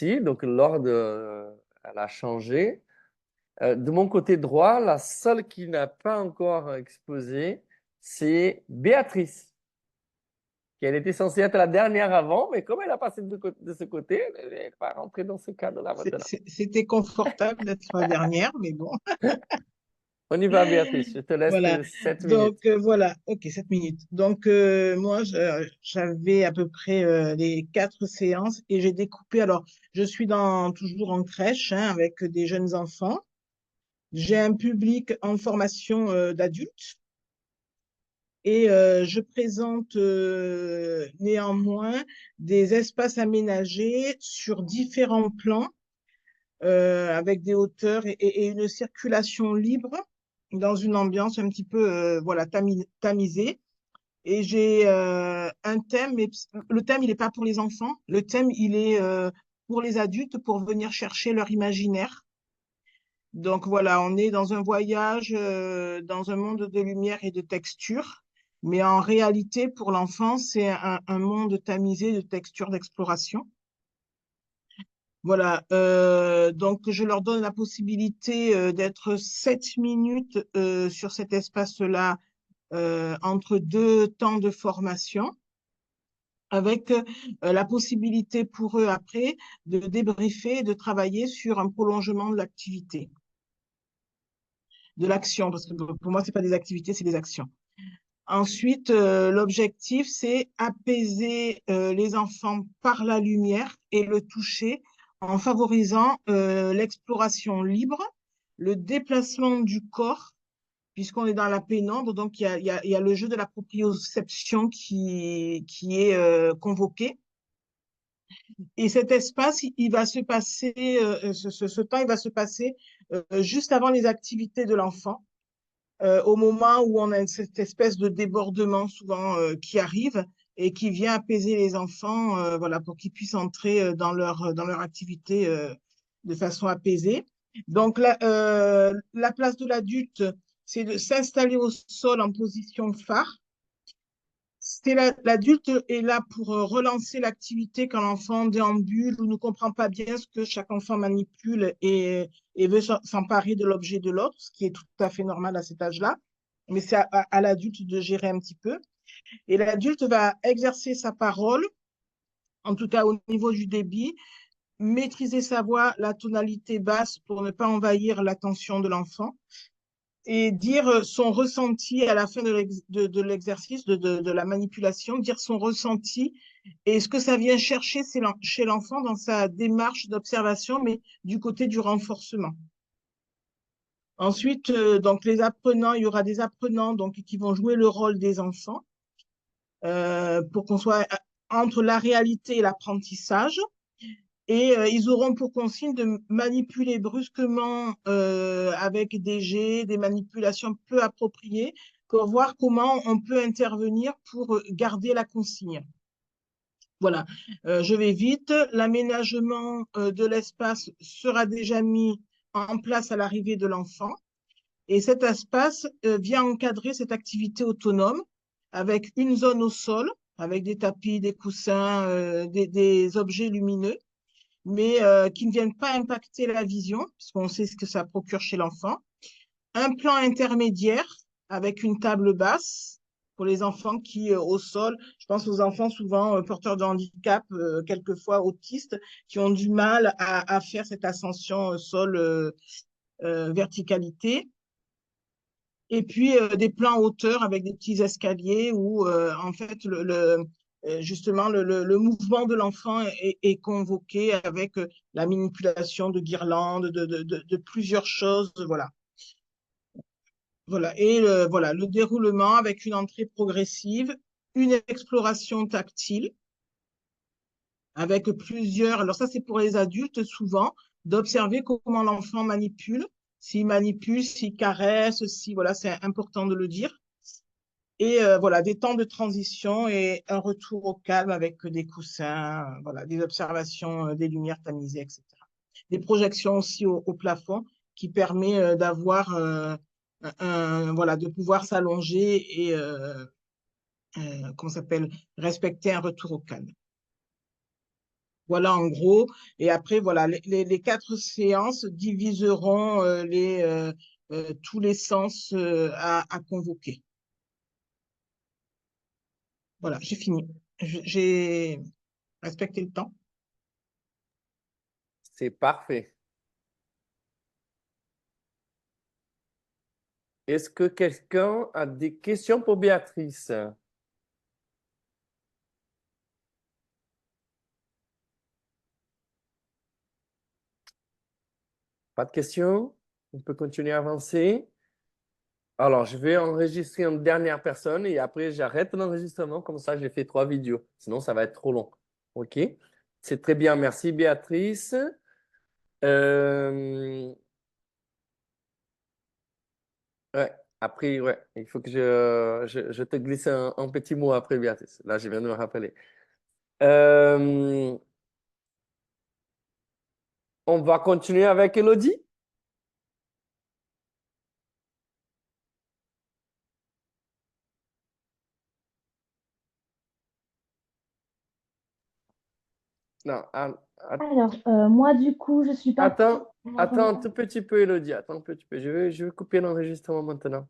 Si, donc l'ordre, elle a changé. De mon côté droit, la seule qui n'a pas encore exposé, c'est Béatrice, qui elle était censée être la dernière avant, mais comme elle a passé de ce côté, elle n'est pas rentrée dans ce cadre-là maintenant. C'était confortable d'être la dernière, mais bon, On y va, Béatrice, je te laisse voilà. 7 minutes. Donc, voilà, ok, 7 minutes. Donc, moi, j'avais à peu près les 4 séances et j'ai découpé. Alors, je suis toujours en crèche hein, avec des jeunes enfants. J'ai un public en formation d'adultes et je présente néanmoins des espaces aménagés sur différents plans avec des hauteurs et une circulation libre dans une ambiance un petit peu voilà, tamisée. Et j'ai un thème, mais le thème, il n'est pas pour les enfants. Le thème, il est pour les adultes pour venir chercher leur imaginaire. Donc voilà, on est dans un voyage, dans un monde de lumière et de texture. Mais en réalité, pour l'enfant, c'est un monde tamisé de texture d'exploration. Voilà, donc je leur donne la possibilité d'être 7 minutes sur cet espace-là entre deux temps de formation, avec la possibilité pour eux après de débriefer et de travailler sur un prolongement de l'activité, de l'action, parce que pour moi, c'est pas des activités, c'est des actions. Ensuite, l'objectif, c'est apaiser les enfants par la lumière et le toucher en favorisant l'exploration libre, le déplacement du corps, puisqu'on est dans la pénombre, donc il y a le jeu de la proprioception qui est convoqué. Et cet espace, il va se passer, ce temps, il va se passer juste avant les activités de l'enfant au moment où on a cette espèce de débordement souvent qui arrive et qui vient apaiser les enfants, voilà, pour qu'ils puissent entrer dans leur activité de façon apaisée. Donc, la place de l'adulte, c'est de s'installer au sol en position phare. L'adulte est là pour relancer l'activité quand l'enfant déambule ou ne comprend pas bien ce que chaque enfant manipule et veut s'emparer de l'objet de l'autre, ce qui est tout à fait normal à cet âge-là. Mais c'est à l'adulte de gérer un petit peu. Et l'adulte va exercer sa parole, en tout cas au niveau du débit, maîtriser sa voix, la tonalité basse pour ne pas envahir l'attention de l'enfant et dire son ressenti à la fin de l'exercice, de la manipulation, dire son ressenti et ce que ça vient chercher chez l'enfant dans sa démarche d'observation, mais du côté du renforcement. Ensuite, donc les apprenants, il y aura des apprenants donc, qui vont jouer le rôle des enfants pour qu'on soit entre la réalité et l'apprentissage. Et ils auront pour consigne de manipuler brusquement avec des jets, des manipulations peu appropriées, pour voir comment on peut intervenir pour garder la consigne. Voilà, je vais vite. L'aménagement de l'espace sera déjà mis en place à l'arrivée de l'enfant. Et cet espace vient encadrer cette activité autonome avec une zone au sol, avec des tapis, des coussins, des objets lumineux mais qui ne viennent pas impacter la vision, puisqu'on sait ce que ça procure chez l'enfant. Un plan intermédiaire avec une table basse pour les enfants qui, au sol, je pense aux enfants souvent porteurs de handicap, quelquefois autistes, qui ont du mal à faire cette ascension sol verticalité. Et puis des plans hauteur avec des petits escaliers où en fait justement le mouvement de l'enfant est convoqué avec la manipulation de guirlandes, de plusieurs choses, voilà. Voilà. Et voilà, le déroulement avec une entrée progressive, une exploration tactile avec plusieurs. Alors ça, c'est pour les adultes souvent, d'observer comment l'enfant manipule, s'il manipule, s'il caresse, si voilà, c'est important de le dire. Et voilà, des temps de transition et un retour au calme avec des coussins, voilà, des observations des lumières tamisées, etc. Des projections aussi au plafond qui permet d'avoir voilà, de pouvoir s'allonger et comment ça s'appelle, respecter un retour au calme. Voilà, en gros. Et après, voilà, les 4 séances diviseront tous les sens à convoquer. Voilà, j'ai fini. J'ai respecté le temps. C'est parfait. Est-ce que quelqu'un a des questions pour Béatrice? Pas de questions? On peut continuer à avancer. Alors, je vais enregistrer une dernière personne et après, j'arrête l'enregistrement. Comme ça, j'ai fait 3 vidéos. Sinon, ça va être trop long. OK? C'est très bien. Merci, Béatrice. Euh, ouais. Après, ouais, il faut que je te glisse un petit mot après, Béatrice. Là, je viens de me rappeler. Euh, on va continuer avec Elodie. Non, Alors, moi, du coup, je suis partie. attends un tout petit peu, Elodie. Attends un petit peu. Je vais couper l'enregistrement maintenant.